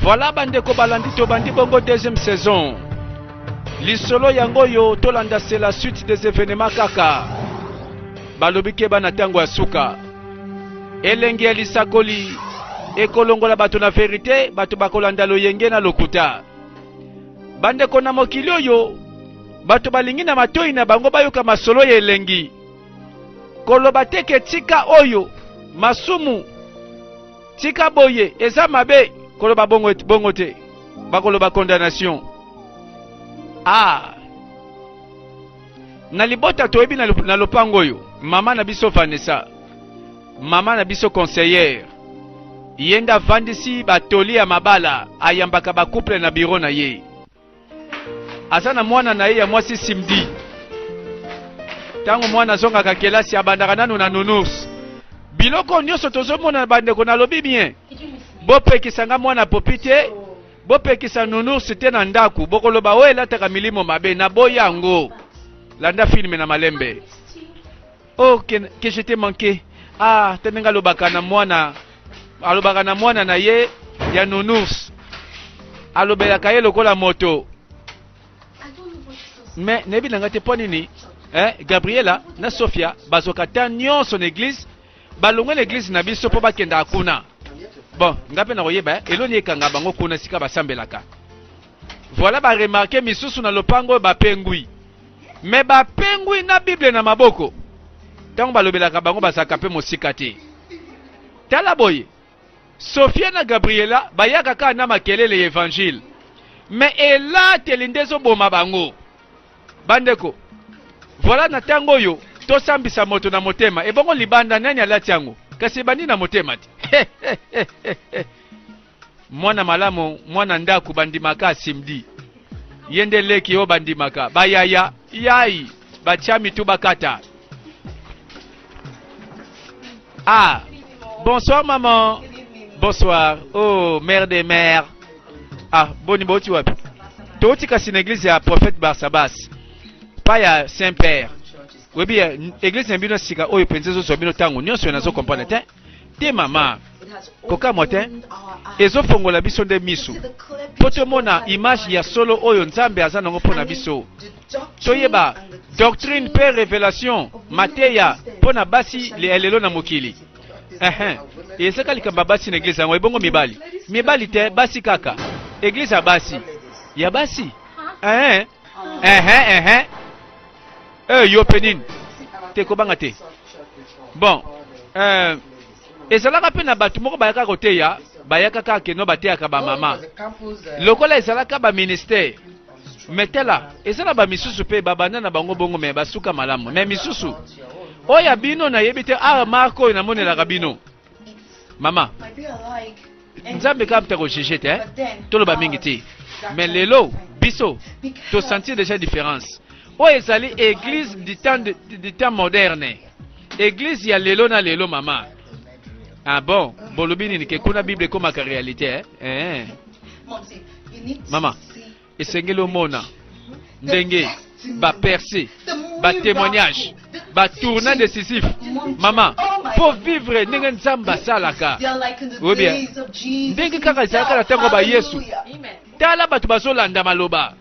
Voilà bandeko balandi to bandi bongo deuxième saison. Lisolo yango yo tolanda c'est la suite des événements kaka. Balobi ke bana tango ya suka. Elenge lisakoli ekolongola bato na vérité, bato bakolanda loyenge na lokuta. Bandeko na mokili oyo bato balingi na matoi na bango bayoka masolo ya elengi. Koloba teke tika oyo masumu tika boye eza mabe koloba bongo te bakoloba condamnation. Na libota toyebi na lopango oyo mama na biso Vanessa, mama na biso conseillère yenda vandisi batoli ya mabala ayambaka ba couple na bureau na ye. Aza na mwana na ye ya mwasi simdi. Tango mwana zonga kelasi abandaka nanu na nounours. Biloko nyonso tozomona na bandeko na lobi bien. Bopekisanga mwana popite, bopekisa nounours te na ndaku, bokoloba oyo elataka milimo mabe na boyango. Landa filme na malembe. Oh que je t'ai manqué. Tenenga lobaka na mwana. Alobaka na mwana na ye ya nounours. Alobelaka ye lokola moto. Mais nebi nanga te ponini. Gabriela na Sofia bazoka ta nyonso na église. Balongwe l'église na biso po bakenda akuna. Bon, ngape na koyeba eloni ekanga bango kuna sika basambelaka. Voilà ba remarquer misusu na lopango ba pengui. Mais ba pengui na Bible na maboko. Tango balobelaka bango basaka pe mosika te. Tala boye. Sofia na Gabriela bayaka ka na makelele évangile. Mais ela telindezo boma bango. Bandeko. Voilà na tango yo to sambisa moto na motema. Ebongo libanda nani alati yango? Kasi bandi na motema ti. Mwana malamu, mwana ndaku bandimaka simdi. Yende leki yo bandimaka. Bayaya, yai, bachami tu bakata. Bonsoir maman. Bonsoir. Oh, mère des mères. Boni boti wapi. Toti kasi na église ya prophète Barsabas. Pas ya Saint-Père. Webi église mbino sika oyo penzezo so bino tango nyonso nazo comprendre te. Te mama. Koka mote. Ezo fongola biso nde misu. Poto mona image ya solo oyo Nzambe aza nango pona biso. Toyeba doctrine pe révélation mateya pona basi lelo na mokili. Ezeka likamba basi na église yango ebongo mibali. Mibali te basi kaka. Église ya basi. Ya basi. Yo penin. Te kobanga te. Bon. Ezalaka pe na batu moko bayaka koteya, bayaka kaka keno bateyaka ba mama. Lokola ezalaka ba ministère. Metela, ezala ba misusu pe babanda na bango bongo me basuka malamu. Me misusu. Oya bino na yebite Marco na monela bino. Mama. Nzambe kapta ko jete tolo ba mingi te. Mais lelo biso to sentir déjà différence. Oya ezali église du temps moderne. Église ya lelo na lelo mama. Bon, bolobini ni ke kuna Bible koma ka réalité Mama, esengelo mona ndenge ba percé, ba témoignage, ba tournant décisif. Mama, faut vivre ndenge Nzamba salaka. Oui bien. Ndenge kaka salaka na tango ba Yesu. Tala batu bazolanda maloba.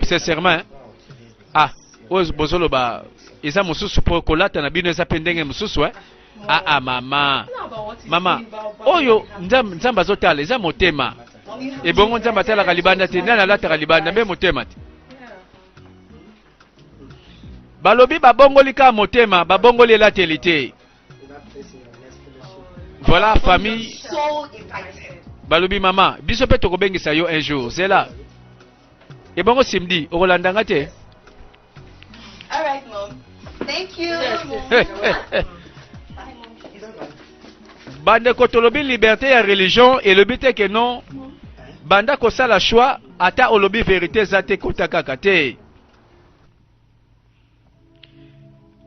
Sincèrement, bozolo ba eza mususu po kolata na bino eza pendenge mususu mama. Mama, oyo Nzamba azotala eza motema. Ebongo Nzamba atala kalibanda te nana lata kalibanda mbe motema te. Balobi babongoli ka motema, babongoli elateli te. Voilà famille. Balobi mama, biso pe tokobengisa yo un jour, c'est là. Ebongo simdi, okolandanga te. All right, Mom. Thank you. Bande kotolobi liberté ya religion et le but est que non banda ko sala choix ata olobi vérité zate kotaka kate.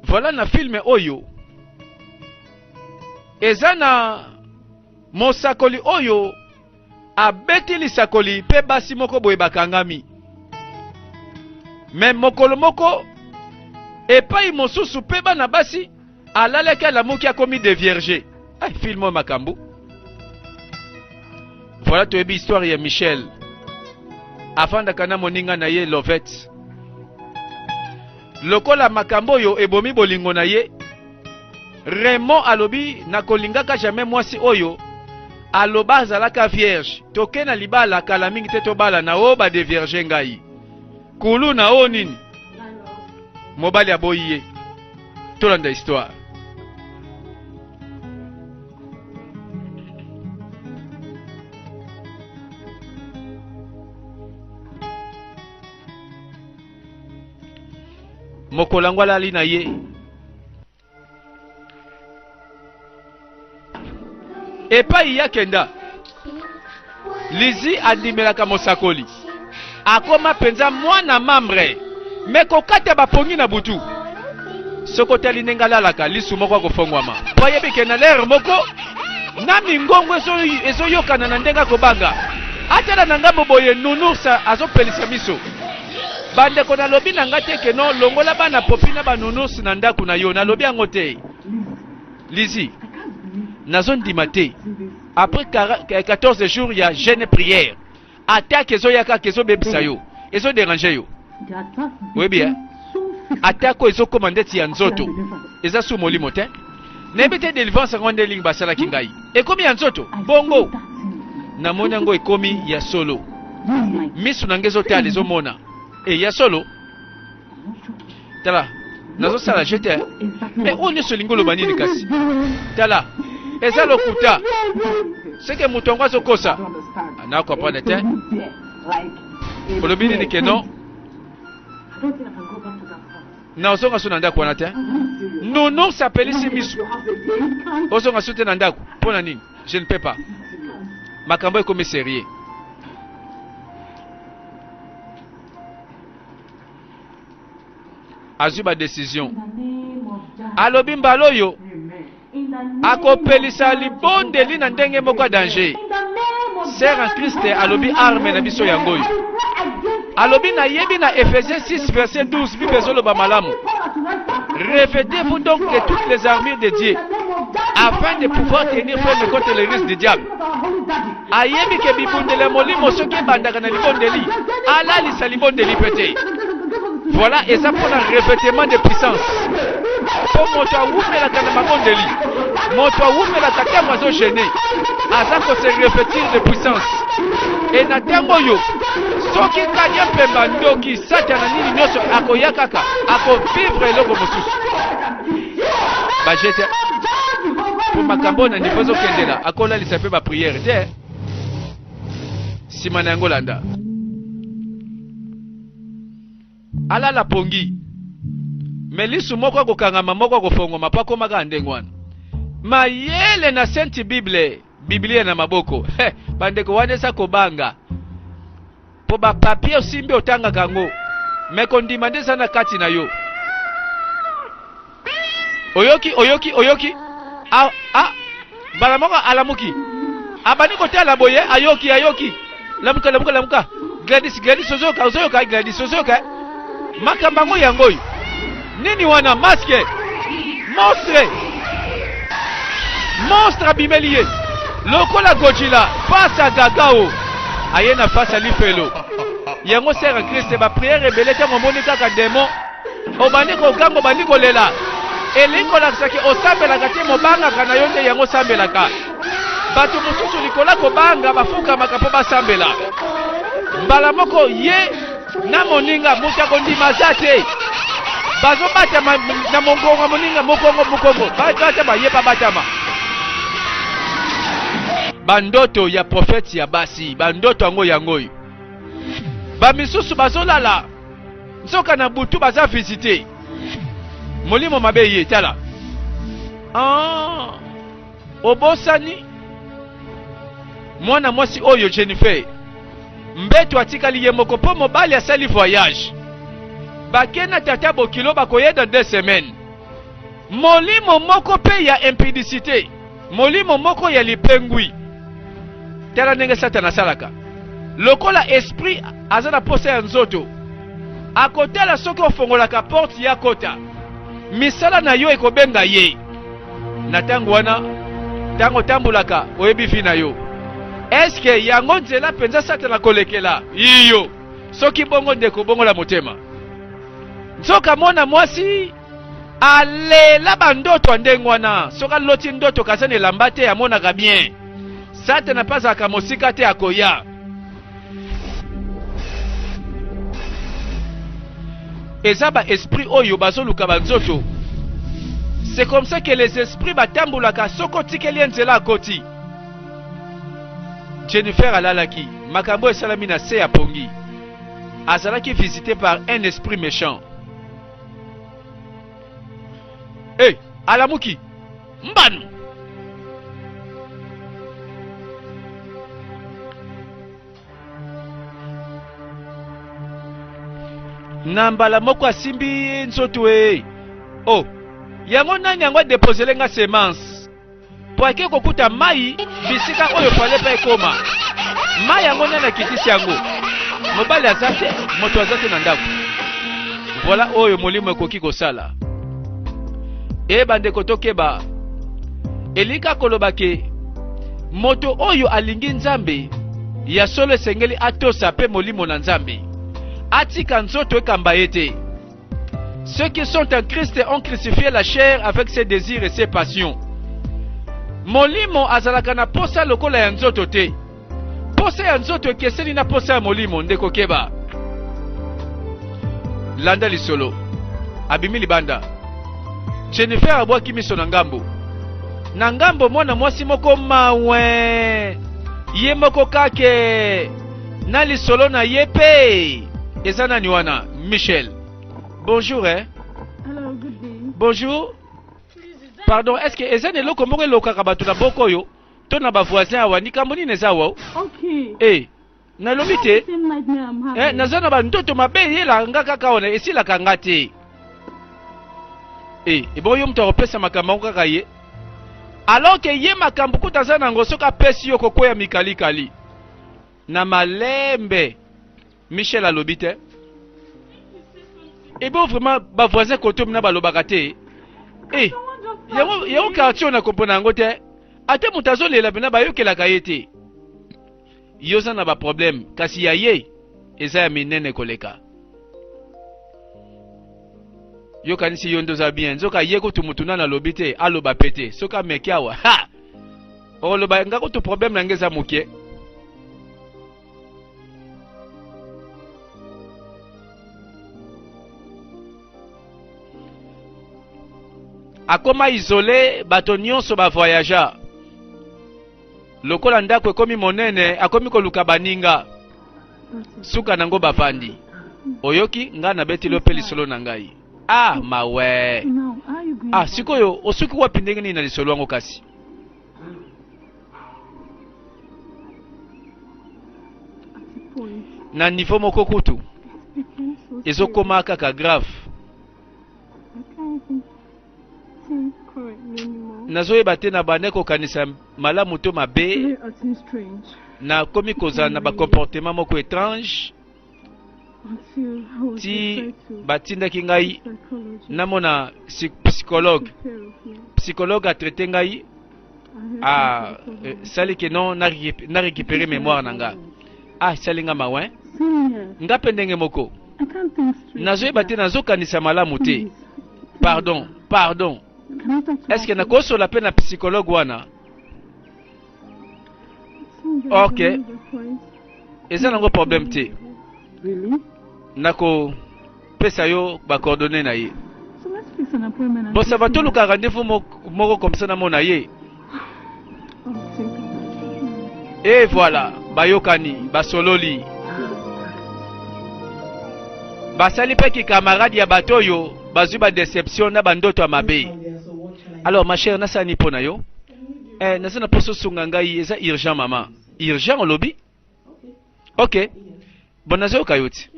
Voilà na film oyo ezana mosakoli oyo abeti lisakoli pe basi moko boye bakangami. Mais mokolo moko epai mosusu pe bana basi alaleka la moki akomi de vierge. Film makambu. Voilà tu histoire ya Michel. Afandaka na moninga na ye Lovette. Lokola makambo yo ebomi bolingo na ye. Raymond alobi na kolingaka jamais mwasi oyo. Aloba azalaka vierge. Toke na libala kala mingi te tobala na o ba de vierge ngai. Kulu na o nini? Mobali aboyi ye. Tolanda histoire. Mokolangwala ali na ye. Epai ya kenda. Lizi adimelaka mosakoli. Akoma penza mwana mamre. Meko kate bapongi na butu. Soko tali nengalalaka lisu moko kofongwama. Poye bike na lere moko. Na mingongo ezo yokana na ndenga kobanga. Atala na ngambo boye nunusa azo pelisa miso. Bande kona lobi na ngate keno longola bana popina ba nunusa na ndaku na yo na lobi angote. Lizi. Nazon dimate. Après 14 jours il y a jeûne prière. Attaque ezo yaka kezo bebisa yo. Ezo déranger yo. Oui bien. Attaque ezo commandeti ya nzoto. Eza su molimo te. Nebete délivrance ngonde ling basala kingai. Ekomi ya nzoto. Bongo. Na mona ngo ekomi ya solo. Misu nangezo te alezo mona. E ya solo. Tala. Nazo sala jete. Mais on est sur lingolo banini kasi. Tala. Eza lokuta. Seke mutongo zo kosa. Na comprendre te. Kolobini ni keno. Na osonga suna ndaku wana te. Non s'appelle si misu. Osonga sute na ndaku. Pona nini? Je ne peux pas. Makambo ekomi sérieux. Azuba décision. Alobi mbaloyo. Akopelisa libondeli na ndenge moko danger. Sœur en Christ alobi arme na biso yangoyo. Alobi na yebi na Ephésiens 6 verset 12 bibezolo ba malamu. Revêtez-vous donc de toutes les armures de Dieu afin de pouvoir tenir ferme contre les risques du diable. Ayebi ke bibundele molimo soki bandaka na libondeli. Ala lisa libondeli pete. Voilà, et ça pour un revêtement de puissance. Pour moto awumela kana mabondeli. Moto awumela takama zo gêné. Asa ko se revêtir de puissance. Et na tango yo. Soki kanya pemba ndoki satana nini nyoso akoya kaka. Ako vivre eloko mosusu. Ba jete. Pour makambo na nipozo kendela. Akola lisape ba prière te. Simana ngolanda. Ala la pongi. Melisu moko kokangama moko kofongoma pa komaka ndengwana. Mayele na Sainte Bible, Biblia na maboko. Bandeko wanesa kobanga. Po ba papier osimbi otanga kango. Meko ndimande sana kati na yo. Oyoki. Balamoka alamuki. Abani kote alaboye ayoki. Lamuka. Gladys ozoyoka Gladys. Makambango yangoyi. Nini wana masque. Monstre abimeliye. Lokola Godzilla face à Gagao. Ayena face à Lifelo. Yango sert Christ ba prière rebelete momoni kaka démon. Obani ko gango bani ko lela. Elingo la saki osambela kati mobanga kana yonde yango sambela ka. Batu mususu likola ko banga bafuka makapo basambela. Mbala moko ye na moninga mutako ndimazate. Bazo batama na mongongo moninga mokongo. Batama yepa batama. Bandoto ya prophète ya basi, bandoto yango yangoyo. Ba misusu bazolala. Nzoka na butu baza visiter. Molimo mabe ye tala. Obosani. Mwana mwasi oyo Jennifer. Mbeto atikali ye moko po mobali asali voyage. Bakena tata bokilo bakoye dans 2 semaines. Molimo moko pe ya impudicité. Molimo moko ya lipengwi. Tala nenge satana salaka. Lokola esprit azana posa ya nzoto. Akotela soki ofongolaka porte ya kota. Misala na yo ekobenga ye. Na tango wana tango tambulaka oyebi fina yo. eske yango nzela penza Satana kolekela iyo soki bongo ndeko bongo la motema nzoka mwana mwasi alela bandoto andenge wana soka loti ndoto kasane elamba te amonaka bien Satana pasaka mosika te akoya eza ba esprit oyo bazoluka banzoto. C'est comme ça que les esprits batambulaka soko tikeli nzela akoti. Jennifer alalaki makambo esalami na se ya pongi azalaki visité par un esprit méchant. Hey, alamuki mbanu nambala moko asimbi nzoto oh yango nani yango déposer nga semence po ake kokuta mai bisika oyo fale pa ekoma mai yango nani akitisi yango mobali azate moto azate na ndako voilà oyo molimo ekoki kosala bandeko tokeba elika kolobake moto oyo alingi nzambe ya solo esengeli atosa pe molimo na nzambe atika nzoto ekamba ete. Ceux qui sont en Christ ont crucifié la chair avec ses désirs et ses passions. Molimo azalaka na posa lokola ya nzoto te. Posa ya nzoto ekeseni na posa ya molimo ndeko keba. Landa lisolo. Abimi libanda. Jennifer abwaki miso na ngambo. Na ngambo mwana mwasi moko mawe. Ye moko kake. Na lisolo na yepe. Eza nani wana? Michel. Bonjour, hein? Hello, good day. Bonjour. Pardon, est-ce que ezane loko moko lokaka batu na boko yo? To na ba voisin awa ni kamoni neza wa? Okay. Na lobi te? Same nightmare I'm having. Nazana ba ntoto mabe yela ngaka kaona esila kanga te. Ebo yo mtu opesa makambo kaka ye. Alors que ye makambo kutazana ngosoka pesi yo kokoya mikali kali. Na malembe. Michel alobi te? Bon vraiment ba voisin koto mna balobaka te. Yango quartier na kompona yango te. Ate mutazo lela bina ba yokelaka ye te. Yoza na ba problème kasi ya ye eza ya minene koleka. Yo kanisi yondo za bien nzoka ye ko tumutuna na lobi te aloba pete soka mekiawa ha. Oloba ngako to problème na ngeza mokie. Akoma isolé bato nyonso ba voyageur. Lokola ndako ekomi monene akomi koluka baninga. Suka nango bafandi. Oyoki nga na beti lope lisolo na ngai. Mawe. Sikoyo osuki wapi ndenge nini na lisolo yango kasi? Na niveau moko kutu. Ezokoma kaka grave. Nazoyeba te na bandeko kanisa malamu to mabe na komi koza na ba comportement moko étrange ti batindaki ngai namona psychologue a traité ngai sali ke non na récupérer mémoire nanga sali nga mawe nga pendenge moko nazoyeba te nazokanisa malamu te pardon. Est-ce que na koso la peine à psychologue wana? Ok. Eza nango problème te. Nako pesa yo ba coordonner na ye. Bon ça va tout le rendez-vous moko comme ça na mona ye. Et voilà, bayokani, basololi. Basali pe ki camarade ya batoyo, bazui ba déception na bandoto ya mabe. Alors ma chère nasa ni pona yo nasa na poso sunga ngai eza urgent maman urgent au lobby ok bon nazo kayoti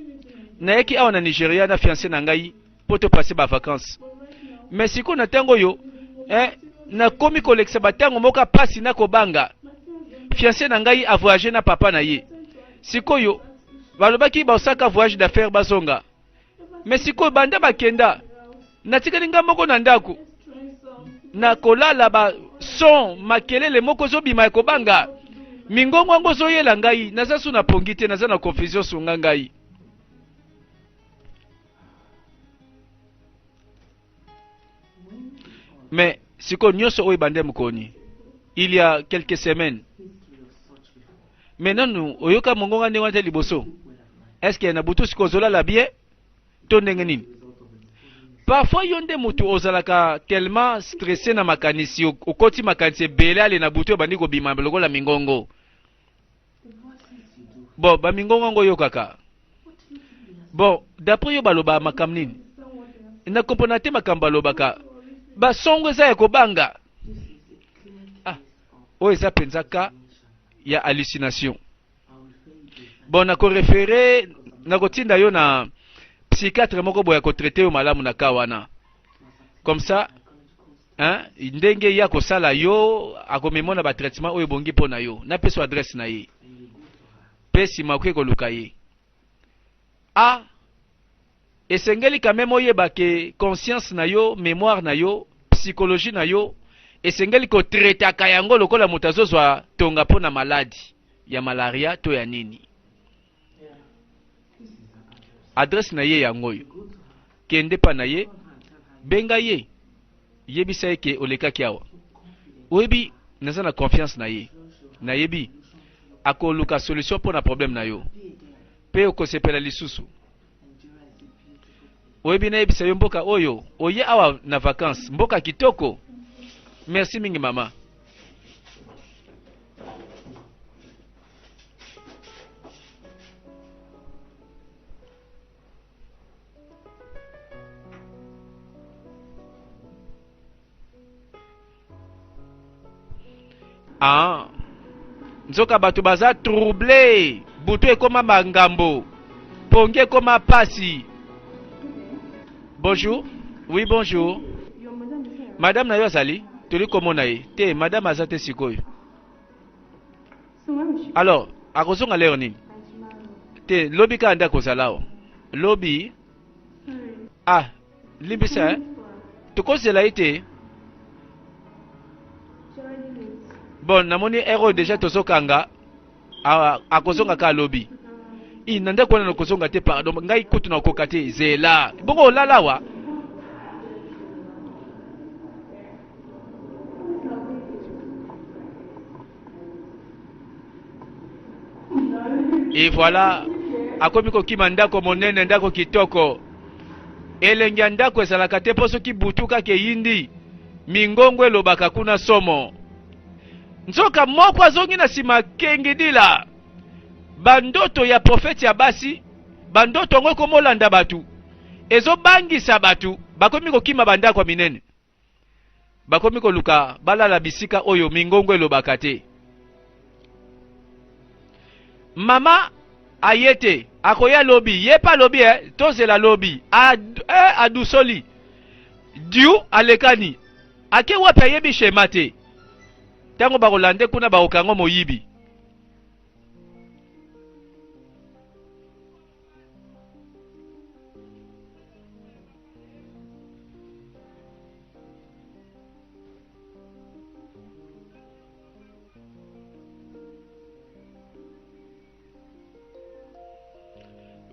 na yeki awa na Nigeria na fiancé na ngai poto passer ba vacances mais siko na tango yo na komi koleksa batango moka pasi na kobanga fiancé na ngai a voyager na papa na ye siko yo balobaki ba osaka voyage d'affaires bazonga mais siko banda bakenda na tikali ngamoko na ndako na kolala ba son makelele moko zo bima ekobanga mingongo yango zoyela ngai naza su na pongi te naza na confusion sunga ngai. Mais siko nyonso oyo bande mukoni il y a quelques semaines maintenant nous oyoka mongonga ndenge te liboso est-ce que na butu siko zolala bien to ndenge nini. Parfois yonde mutu ozalaka tellement stressé na makanisi okoti makanisi ebele ale na butu bandi kobima lokola mingongo. Bon ba mingongo ngo yokaka. Bon d'après yo baloba makam nini na kompona te makamba lobaka ba songo eza ya kobanga. Ah o eza penzaka ya hallucination. Bon na ko référer na kotinda yo na psychiatre moko boya ko traiter yo malamu na kawana. Comme ça hein ndenge ya ko sala yo akomemona ba traitement oyo bongi pona yo na peso adresse na ye pesi makwe ko luka ye. Ah esengeli quand même oyeba ke conscience na yo mémoire na yo psychologie na yo esengeli ko traiter kayango lokola mutazozwa tonga pona maladie ya malaria to ya nini. Adresse na ye yango yo kende pa na ye benga ye yebisa ke oleka kiawa oyebi naza na confiance na ye na yebi akoluka solution pour na problème na yo pe okosepela lisusu oyebi na yebisa yo mboka oyo oye awa na vacances mboka kitoko. Merci mingi mama. Ah nzoka batu baza troublé butu ekoma mangambo ponge ekoma pasi. Bonjour. Oui bonjour. Madame na yo azali toli komona ye te madame azate sikoyo. Alors akozonga leo nini te lobi ka anda kozalao lobi. Ah limbisa tukozela ite. Bon namoni ero déjà tozokanga akozonga ka lobi inande kona no kozonga te pardon ngai kutu na kokate zela bongo lalawa. Et voilà akomi kokima ndako monene ndako kitoko elenge ndako ezalaka te poso kibutuka ke yindi mingongo elobaka kuna somo nzoka moko azongi na sima kengidila bandoto ya profeti ya basi bandoto ngo komolanda batu ezobangisa batu bakomi kokima bandako minene bakomi koluka balala bisika oyo mingongo elobaka te. Mama ayete akoya lobi yepa lobi tozela lobi adusoli diu alekani ake wapi ayebi shema te tango bakolande kuna bakokango moyibi.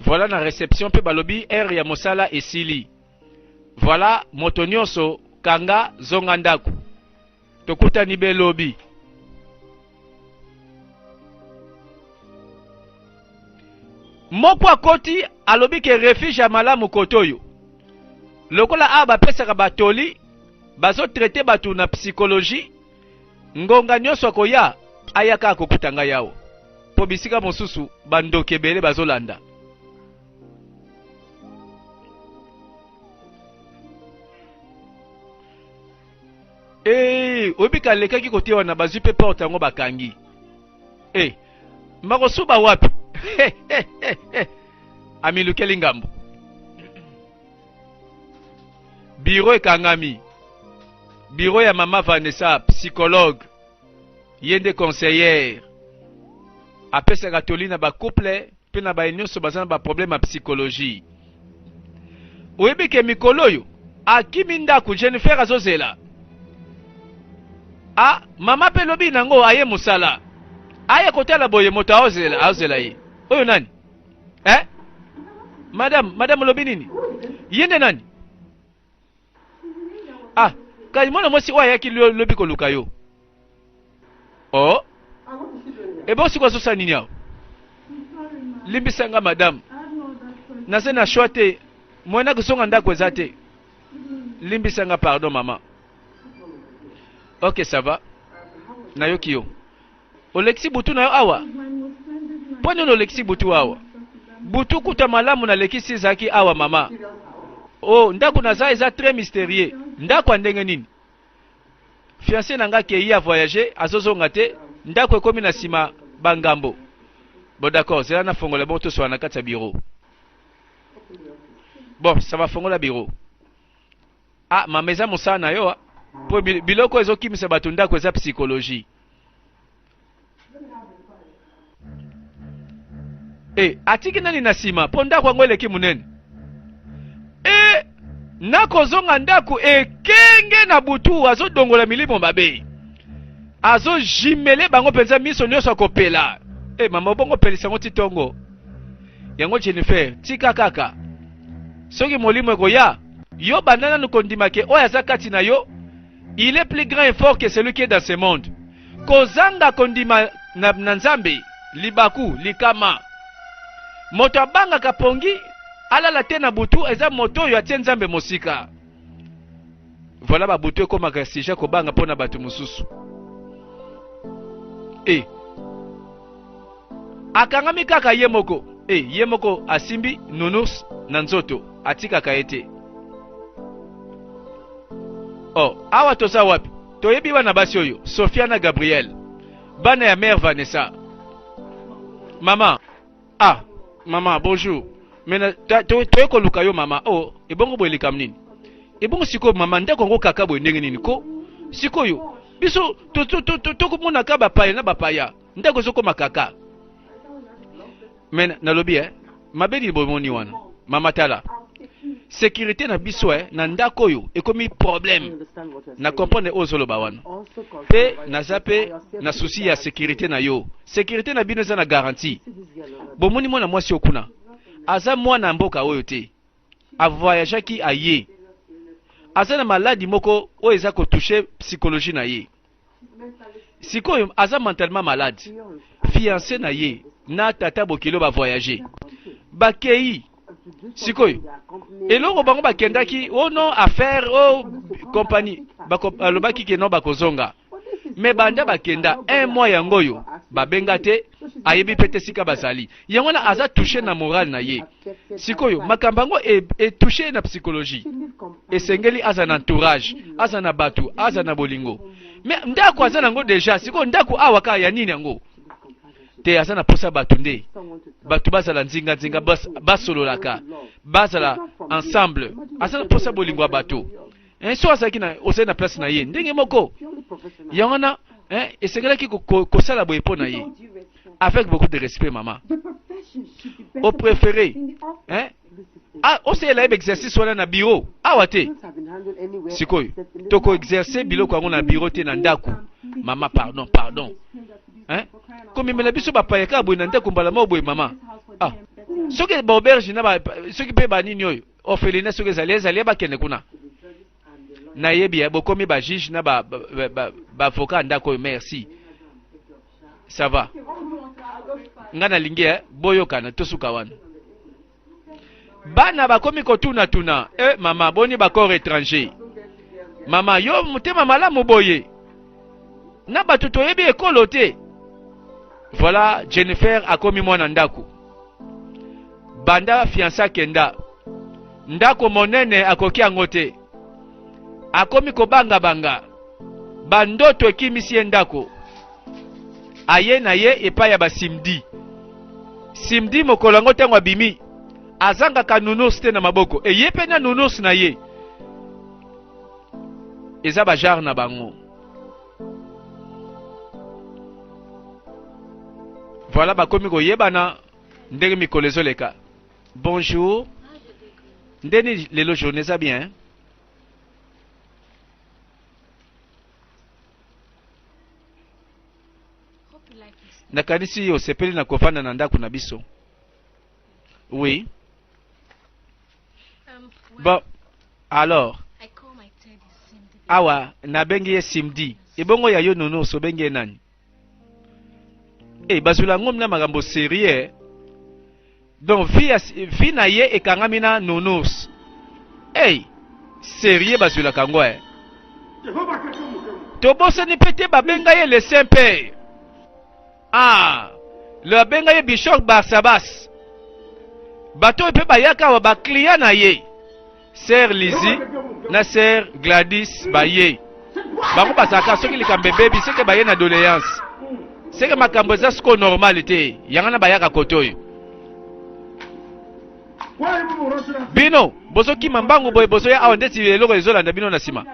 Voilà na réception pe balobi ya mosala esili. Voilà moto nyonso kanga zonga ndako tokutani be lobi. Moko akoti alobi ke refuge ya malamu kotoyo lokola aba pesaka batoli bazo traiter batu na psychologie ngonga nyonso koya ayaka akokutanga yawo po bisika mosusu bandokebele bazolanda. Obika lekaki kote wana bazwi pe porte yango bakangi. Makosuba wapi? Amilukeli ngambo. Bureau ekangami. Bureau ya mama Vanessa, psychologue. Yende conseillère. Apesa katoli na ba couple pe na ba nyonso bazana ba problème ya psychologie. Oyebike mikolo yo akimi ndako Jennifer azozela. Ah, mama pe lobi nango aye musala. aya kotala boye moto aozela ye oyo nani madame lobi nini yende nani kali mwana mwasi oyo ayaki lobi koluka yo ebosi kwazosa nini awo limbisanga madame naze na shwa te mwena kozonga ndako eza te limbisanga pardon mama ok ça va nayoki yo olekisi butu na yo awa mpo nini olekisi butu awa butu kuta malamu nalekisi ezalaki awa mama ndako naza eza très mystérieux ndako andenge nini fiancé na nga kei ya voyager azozonga te ndako ekomi na nsima bangambo bon d'accord zela na fongola bon toswana na kati ya bureau bon ça va fongola bureau mama eza mosala na yo mpo biloko ezokimisa bato ndako eza psychologie atiki nani na nsima mpo ndako yango eleki monene nakozonga ndako ekenge na butu azodongola milimo mabe azojimele bango mpenza miso nyonso akopela mama obongo pelisa yango titongo yango Jennifer tika kaka soki molimo ekoya yo bandana nukondimake oyo aza kati na yo il est plus grand et fort que celui qui est dans ce monde kozanga kondima na nzambe libaku likama moto abangaka pongi alala te na butu eza moto oyo atie nzambe mosika voilà babutu ekomaka sija kobanga mpona bato mosusu akangami kaka ye moko ye moko asimbi nunus na nzoto atikaka ye te awa toza wapi toyebi bana basi oyo Sofia na Gabriel bana ya mère Vanessa mama mama bonjour mena toye koluka yo mama ebongo boye likam nini ebongo sikoyo mama ndako ngo kaka boye ndenge nini ko sikoyo biso tokomonaka bapaya na bapaya ndako ezokoma kaka mena nalobi mabeli bomoni wana mama tala sécurité na biso na ndako oyo ekomi problème na comprendre ozoloba wana pe naza pe na souci ya sécurité na yo sécurité na bino eza na garantie bomoni mwana mwasi okuna aza mwana mboka oyo te avoyageaki aye aza na maladi moko oyo eza kotouche psychologie na ye sikoyo aza mentalement malade fiancé na ye na tata bokilo bavoyage bakei sikoyo eloko bango bakendaki non affaire compagnie alobaki ke non bakozonga me banda bakenda un mois yango oyo babenga te ayebi pete sika bazali yango na aza touché na morale na ye sikoyo makambo yango etouché na psychologie esengeli aza na entourage aza na bato aza na bolingo me ndako aza nango deja sikoyo ndako awa kaka ya nini yango te aza na posa bato nde bato bazala nzinga basololaka bazala ensemble aza na posa bolingo ya bato so azalaki ozali na place na ye ndenge moko yango na esengelaki kosala boye mpo na ye avec beaucoup de respect mama au préféré oseyela yeba exercice wana na bureau awa te sikoyo tokoexerce biloko yango na bureau te na ndako mama pardon komemela biso bapayaka boye na ndako mbala moko boye mama soki baauberge soki mpe banini oyo orphelinat soki ezali bakende kuna nayebi bokomi bajuge na bavocat ya ndako oyo merci ça va nga nalingi boyokana tosuka wana bana bakomi kotuna mama boni bakor étranger mama yo motema malamu boye na bato toyebi ekolo te voilà Jennifer akomi mwana ndako banda fiancé akenda ndako monene akoki yango te akomi kobanga bandoto ekimisi ye ndako aye na ye epai ya basimdi mokolo yango ntango abimi azangaka nounours te na maboko eye mpe na nounours na ye eza bajare na bango voilà bakomi koyebana ndenge mikolo ezoleka bonjour ndeni lelo journée eza bien nakanisi osepeli na kofanda na ndako na biso. Oui. Bon, alors awa nabengi ye simdi ebongo ya yo nono sobengi ye nani? Bazula ngom na magambo sérieux. Donc vi na ye ekangami na nonos. Sérieux bazula kango tobosani pete babenga ye le Saint-Père. Le babenga ye Bishop Barsabas. Bato pe bayaka wa ba client na ye. Sœur Lizzie na Sœur Gladys baye. Bango basaka soki likambe baby c'est que baye na doléance. C'est que makambo za sko normalité. Yanga na bayaka kotoyo. Bino, bozo ki mambango boy bozo ya awa ndeti eloko ezolanda bino na sima.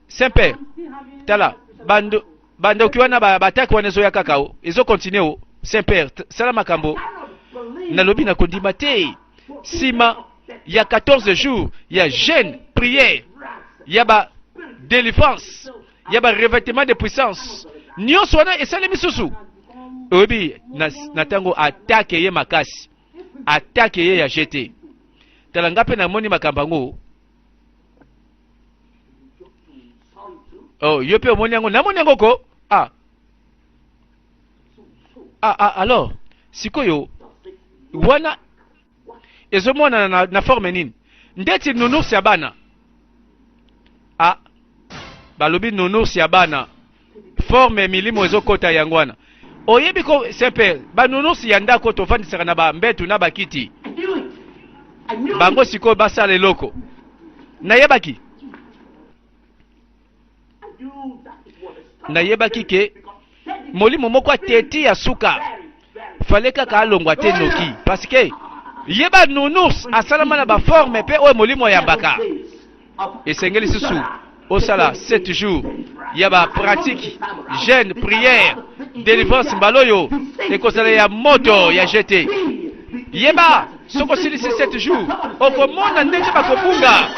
Saint-Père. Tala, bando kiwana bataki wana ezo ya kakao. Ezo continue Saint-Père, sala makambo. Na lobi na kondima te. Sima, il y a 14 jours, il y a jeûne, prière, il y a ba délivrance, il y a ba revêtement de puissance. Nyonso wana esale misusu. Obi na tango attaque ye makasi. Attaque ye ya jeté. Tala ngape na moni makambango. Yo pe omoni yango na moni yango ko. Alors sikoyo wana ezomona na forme nini? Ndeti nounours ya bana. Balobi nounours ya bana. Forme milimo ezokota yangwana. Oyebi ko Saint-Père, ba nounours ya ndako tovandisaka na ba mbetu na bakiti. Bango sikoyo basala eloko. Nayebaki. Nayebaki ke molimo moko ateti ya suka. Fallait kaka alongwa te noki. Parce que yeba nounours asalama na ba forme pe o molimo ya baka. Esengeli susu osala 7 jours. Yaba pratique, jeûne, prière, délivrance mbaloyo ekosala ya moto ya jeté. Yeba soko silisi 7 jours. Okomona ndenge bakobunga.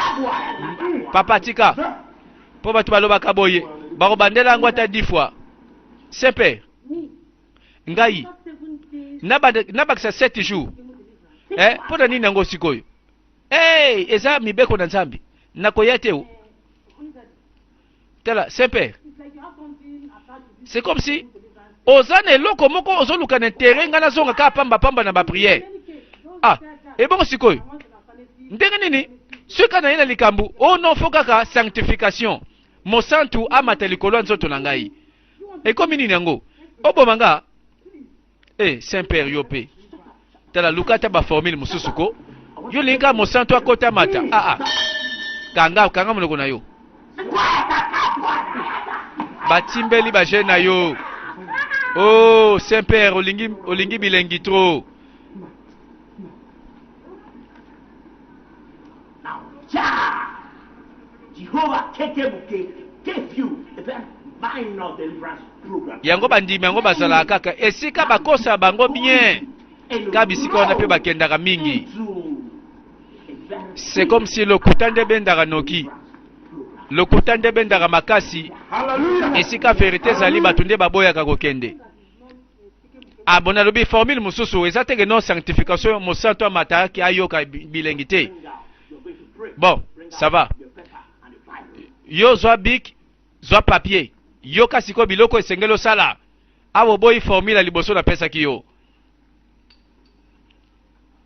Papa tika. Po batu balobaka boye. Bako bandela ngwata 10 fois. Saint-Père. Ngai. Nabakisa 7 jours. Pona nini nango sikoyo? Eza mibeko na nzambi. Nakoya te o. Tala, Saint-Père. C'est comme si ozane loko moko ozoluka na terrain ngana zonga ka pamba na ba prière. Ebongo sikoyo. Ndenge nini? Suka na yena likambu. Non fokaka sanctification. Mosantu amata likolo nzoto na ngai. Ekomi nini yango? Obomanga. Saint-Père yope. Tala lukata ba formule mususuko. Yo linga mosantu akota mata. Kanga monoko na yo. Batimbeli ba jeune na yo. Saint-Père olingi bilengi trop. Jehovah gave you a minor deliverance program. Yango bandimi yango basala kaka esika bakosa bango bien. Kabisika wana pe bakendaka mingi. C'est comme si le kutande bendaka noki. Le kutande bendaka makasi. Esika vérité zali batunde baboya kakokende. Bona lobi formule mususu ezateke non sanctification mosanto amata ki ayoka bilengite. Bon, ça va. Yo zwa bic, zwa papier. Yo kasiko biloko esengelo sala. Awo boy formule liboso na pesa ki yo.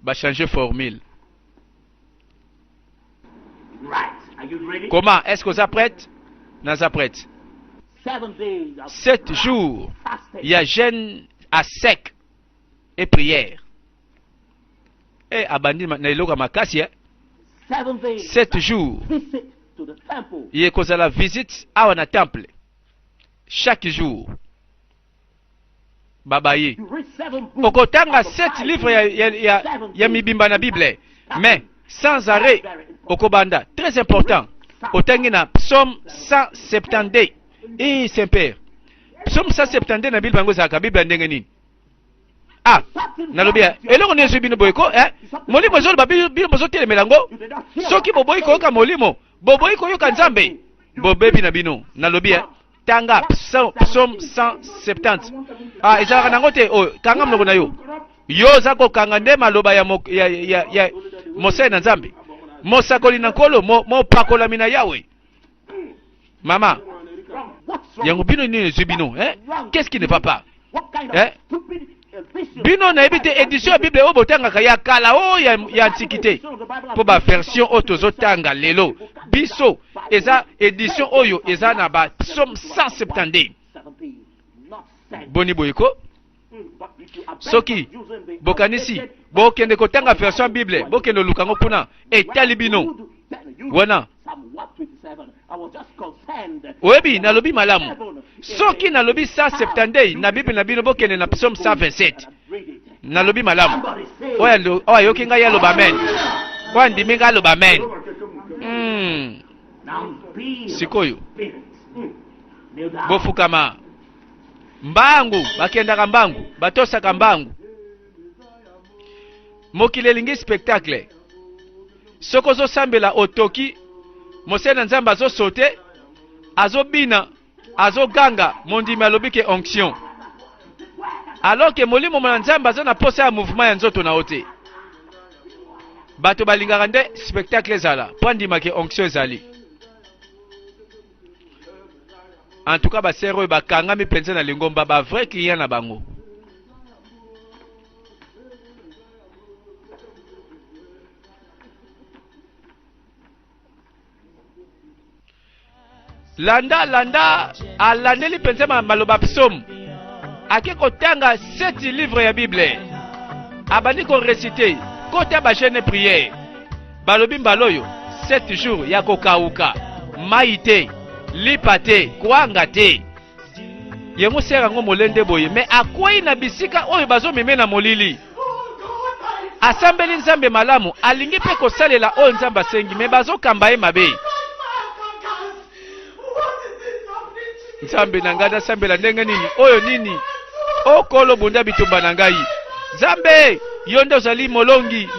Ba changer formule. Comment? Est-ce que vous êtes prête? Non, vous êtes prête. 7 jours, il y a jeûne à sec et prière. Abandi na iloka makasi. 7 jours, il y a la visite à un temple. Chaque jour. Babaye. Okotanga 7 livres ya mibimba na Bible. Mais sans arrêt. Okobanda. Très important. Otangina Psaume 170. Saint-Père. Psaume 170 na Bible bango zaka Bible ndenge nini? Nalobia. Eloko nezo bino boyko, molimo zolo ba bino bozo telemelango. Soki boboyiko ka molimo, boboyiko yo ka Nzambe. Bobebi na bino. Nalobia. tanga psaume 170. Ah, ezalaka nango te oyo kanga mnoko na yo. Yo za kokanga nde maloba ya Mose na Nzambe. Mosakoli na nkolo mo pakolami na Yawe. Mama, yango bino nini bino, hein? Qu'est-ce qui ne va pas? Hein? Bino na ebite édition ya Bible o botanga ya kala o ya antiquité. Po ba version otozo tanga lelo. Biso eza édition oyo eza na ba psaume 170. Boni boyiko. Soki bokanisi bokende kotanga version Bible bokende lukango kuna etali bino wana oyebi nalobi malamu soki nalobi 170 na Bible na bino bokende na psaume 127 nalobi malamu oya yoki ngai aloba amen oya ndimi ngai aloba amen sikoyo bofukama mbangu bakendaka mbangu batosaka mbangu mokili elingi spectacle soko ozosambela otoki Mose na Nzambe azosote azobina azoganga mondimi alobi ke onction alors que molimo na Nzambe aza na posa ya mouvement ya nzoto na ote bato balingaka nde spectacle ezala po andima ke onction ezali. En tout cas, ba sero e bakanga mi penze na lingomba ba vrai client na bango. Landa alandeli penze maloba psaume. Ake kotanga 7 livres ya Bible. Abandi ko réciter kota ba chaîne prière. Balobi mbaloyo 7 jours ya kokauka. Maite lipate kuanga te yengo sera ngo molende boye me akwai na bisika oyo bazo meme na molili asambeli Nzambe malamu alingi pe kosalela oyo Nzambe asengi me bazo kamba ye mabe Nzambe na ngada sambela ndenge nini oyo nini okolo bunda bitumba na ngai Nzambe yondo zali molongi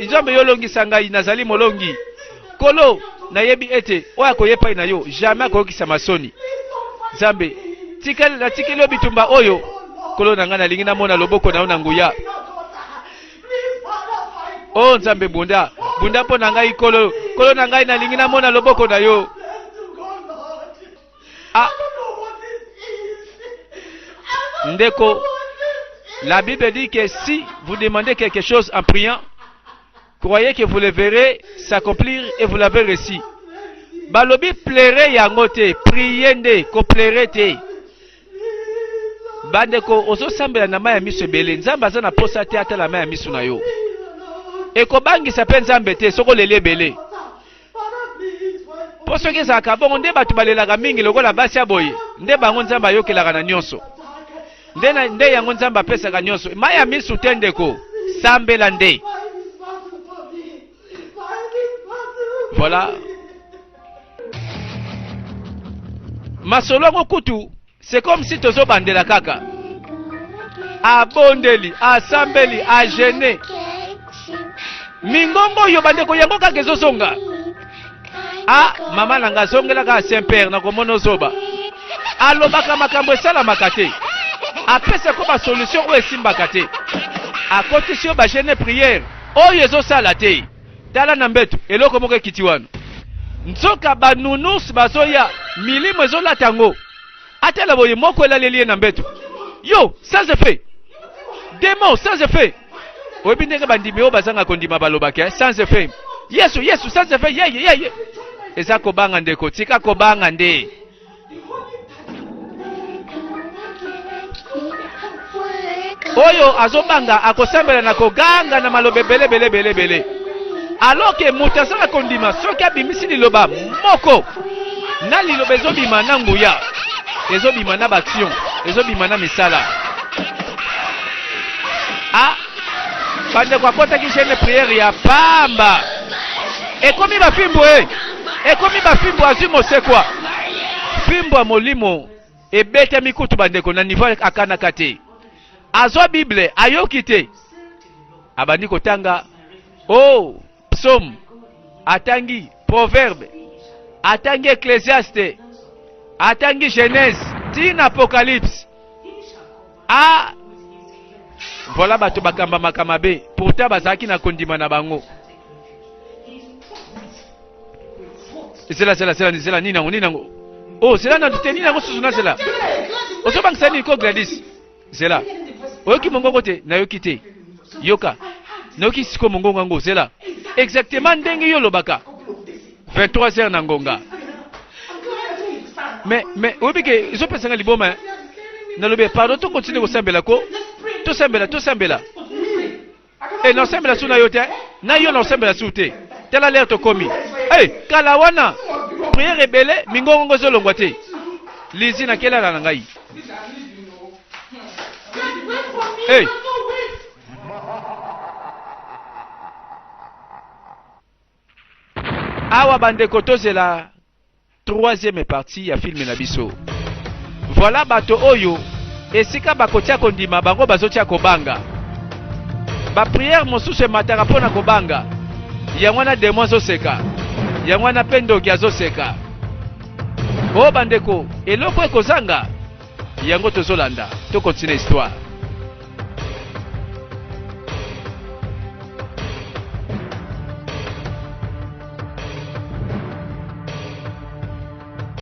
Nzambe yolongisa ngai nazali molongi kolo na yebi ete oya koyepa na yo jamais akokisa masoni Nzambe tikeli bitumba oyo kolo na ngana lingi na mona loboko na ona nguya oh Nzambe bunda po na ngai kolo na ngai na lingi na mona loboko na yo ndeko la Bible dit que si vous demandez quelque chose en priant croyez que vous le verrez s'accomplir et vous l'avez reçu. Balobi plaire yangote, priez nde, ko plaire te. Bandeko ozo sambela na maya miso bele, Nzambe aza na posa te ata la maya miso na yo. Eko bangi sa pe Nzambe te, soko lele bele. Poso ke za kabongo nde batu balelaka mingi lokola basi ya boye, nde bango Nzambe ayokelaka na nyonso. Nde yango Nzambe apesaka nyonso. Maya miso te ndeko, sambela nde. Voilà. Masolo kutu, c'est comme si tozo bandela kaka. Abondeli, asambeli, agene. Mingongo yo bandeko yango kaka ezosonga. Mama nanga zongela ka Saint-Père na komono zoba. Alobaka makambo esala makate. Apesa ko ba solution o esimbaka te. Akotisi yo ba gene prière. Oyo ezosala te. Tala na mbeto eloko moko ekiti wana nzoka banunus bazoya milimo ezolata ngo atala boye moko elaleli na mbeto yo sans effet démon sans effet oyebi ndenge bandimi oyo bazanga kondima balobaka sans effet yesu sans effet ye eza kobanga ndeko tika kobanga nde oyo azobanga akosambela na koganga na malobe bele alors que mutasala kondima soki abimisi liloba moko na liloba ezobima na nguya ezobima na baction ezobima na misala bandeko akotaki chaîne prière ya pamba ekomi bafimbo azwi mosekwa fimbo ya molimo ebete mikutu bandeko na niveau akanaka te azwa Bible ayoki te abandi kotanga psaume atangi proverbe atangi ecclésiaste atangi Genèse tina Apocalypse. Ah, voilà bato bakamba makamabe pourtant bazaki na kondima na bango. C'est là ni nango. Oh, c'est là na tuteni nango susuna c'est là. Oso bang sani ko Gladys. C'est là. Oyoki mongo kote na yokite. Yoka. Na yoki siko mongo ngango c'est là. Exactement ndenge yo lobaka. 23h na ngonga. Mais obike iso pesanga liboma. Na lobe pardon to continue ko sambela ko. To sambela. Eh non sambela suna yote. Na yo non sambela sute. Tela l'air to komi. Eh kalawana. Prière rebelle mingongo ngozo longwate. Lizi na kela na ngai. Hey. Awa bandeko tozela troisième partie ya film na biso. Voilà bato oyo esika bakotia kondima bango bazotia kobanga. Ba prière mosusu matara pona kobanga. Yangwana démon zoseka. Yangwana pendo kiazoseka. O bandeko eloko ekozanga yango tozolanda to continue histoire.